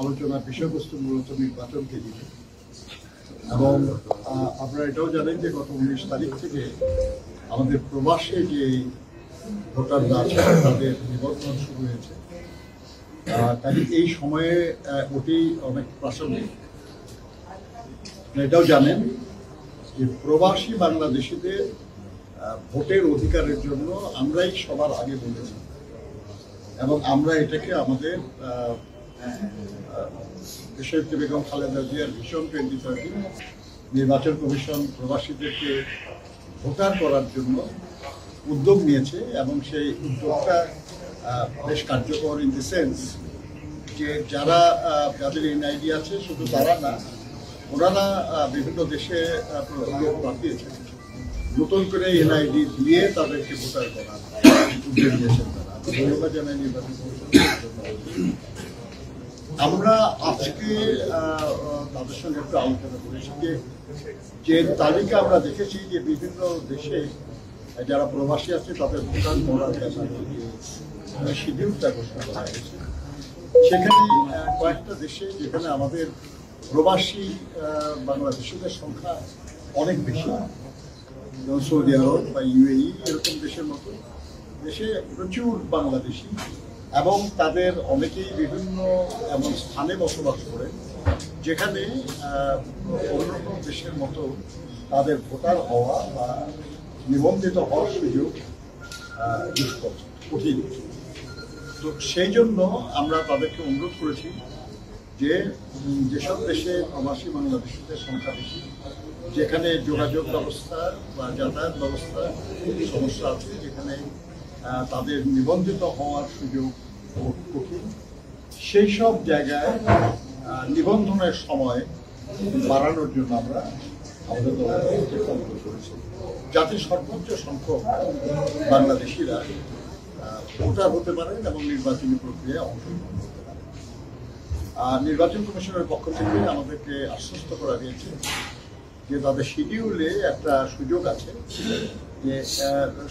আলোচনার বিষয়বস্তু মূলত নির্বাচনকে ঘিরে। এবং আপনারা এটাও জানেন যে গত 19 তারিখ থেকে আমাদের প্রবাসে যে ভোটাররা আছে তাদের নিবন্ধন শুরু হয়েছে। তাই এই সময়ে ওটি অনেক প্রাসঙ্গিক। এটাও জানেন যে প্রবাসী বাংলাদেশিদের ভোটের অধিকারের জন্য আমরাই সবার আগে বলেছি এবং আমরা এটাকে আমাদের দেশনেত্রী বেগম খালেদা জিয়ার ভিশন 2030 নির্বাচন কমিশন প্রবাসীদেরকে ভোটার করার জন্য উদ্যোগ নিয়েছে এবং সেই উদ্যোগটা বেশ কার্যকর ইন দি সেন্স যে যাদের এনআইডি আছে শুধু তারা না, ওনারা বিভিন্ন দেশে লোক পাঠিয়েছেন নতুন করে এনআইডি দিয়ে তাদেরকে ভোটার করার উদ্যোগ নিয়েছেন তারা। ধন্যবাদ জানাই নির্বাচন কমিশন। আমরা আজকে তাদের সঙ্গে একটু আলোচনা করেছি যে তালিকা আমরা দেখেছি যে বিভিন্ন দেশে যারা প্রবাসী আছে তাদের ভোটার করার ব্যাপারে শিডিউলটা ঘোষণা করা হয়েছে। সেখানে কয়েকটা দেশে যেখানে আমাদের প্রবাসী বাংলাদেশিদের সংখ্যা অনেক বেশি, যেমন সৌদি আরব বা ইউএই এরকম দেশের মতো দেশে প্রচুর বাংলাদেশি এবং তাদের অনেকেই বিভিন্ন এমন স্থানে বসবাস করে যেখানে অন্যান্য দেশের মতো তাদের ভোটার হওয়া বা নিবন্ধিত হওয়ার সুযোগ দুষ্কর, কঠিন। তো সেই জন্য আমরা তাদেরকে অনুরোধ করেছি যে যেসব দেশে প্রবাসী বাংলাদেশিদের সংখ্যা বেশি, যেখানে যোগাযোগ ব্যবস্থা বা যাতায়াত ব্যবস্থা সমস্যা আছে, যেখানে তাদের নিবন্ধিত হওয়ার সুযোগ কঠিন, সেই সব জায়গায় নিবন্ধনের সময় বাড়ানোর জন্য আমরা আমাদের দল করেছি, যাতে সর্বোচ্চ সংখ্যক বাংলাদেশিরা ভোটার হতে পারেন এবং নির্বাচনী প্রক্রিয়ায় অংশগ্রহণ করতে পারেন। নির্বাচন কমিশনের পক্ষ থেকে আমাদেরকে আশ্বস্ত করা হয়েছে যে তাদের শিডিউলে একটা সুযোগ আছে যে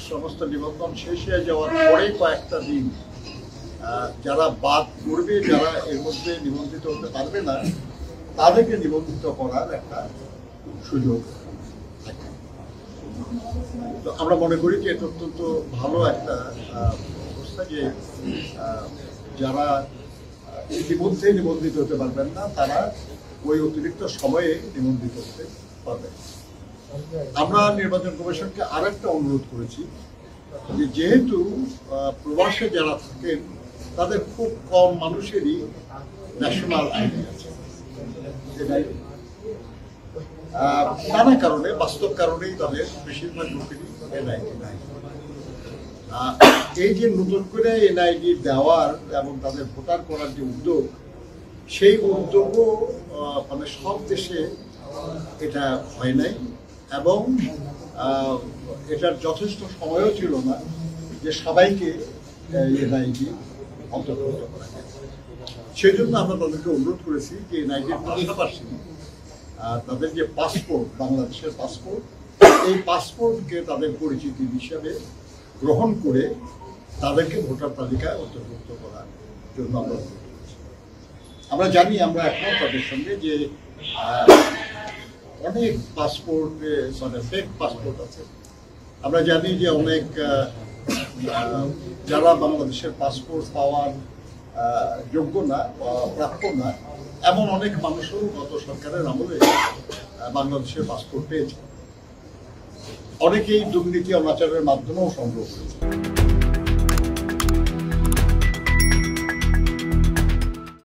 সমস্ত নিবন্ধন শেষ হয়ে যাওয়ার পরে কয়েকটা দিন যারা বাদ করবে, যারা এর মধ্যে নিবন্ধিত হতে পারবে না, তাদেরকে নিবন্ধিত করার একটা সুযোগ থাকে। তো আমরা মনে করি যে এটা অত্যন্ত ভালো একটা অবস্থা যে যারা ইতিমধ্যে নিবন্ধিত হতে পারবেন না তারা ওই অতিরিক্ত সময়ে নিবন্ধিত হতে পারবেন। আমরা নির্বাচন কমিশনকে আরেকটা অনুরোধ করেছি যে যেহেতু প্রবাসে যারা থাকেন তাদের খুব কম মানুষেরই ন্যাশনাল আইডি আছে, নানা কারণে, বাস্তব কারণেই তাদের বেশিরভাগ লোকেরই এনআইডি নাই। এই যে নতুন করে এনআইডি দেওয়ার এবং তাদের ভোটার করার যে উদ্যোগ, সেই উদ্যোগও মানে সব দেশে এটা হয় নাই এবং এটার যথেষ্ট সময়ও ছিল না যে সবাইকে এনআইডি অন্তর্ভুক্ত করা যায়। সেই জন্য আমরা তাদেরকে অনুরোধ করেছি যে এনআইডির পাশাপাশি তাদের যে পাসপোর্ট, বাংলাদেশের পাসপোর্ট, এই পাসপোর্টকে তাদের পরিচিতি হিসাবে গ্রহণ করে তাদেরকে ভোটার তালিকায় অন্তর্ভুক্ত করার জন্য আমরা অনুরোধ করেছি। আমরা জানি, আমরা একমত তাদের সঙ্গে যে অনেক পাসপোর্ট মানে ফেক পাসপোর্ট আছে। আমরা জানি যে অনেক যারা বাংলাদেশের পাসপোর্ট পাওয়ার যোগ্য না বা প্রাপ্য না, এমন অনেক মানুষও গত সরকারের আমলে বাংলাদেশের পাসপোর্ট পেয়েছে। অনেকেই দুর্নীতি অনাচারের মাধ্যমেও সংগ্রহ করেছে।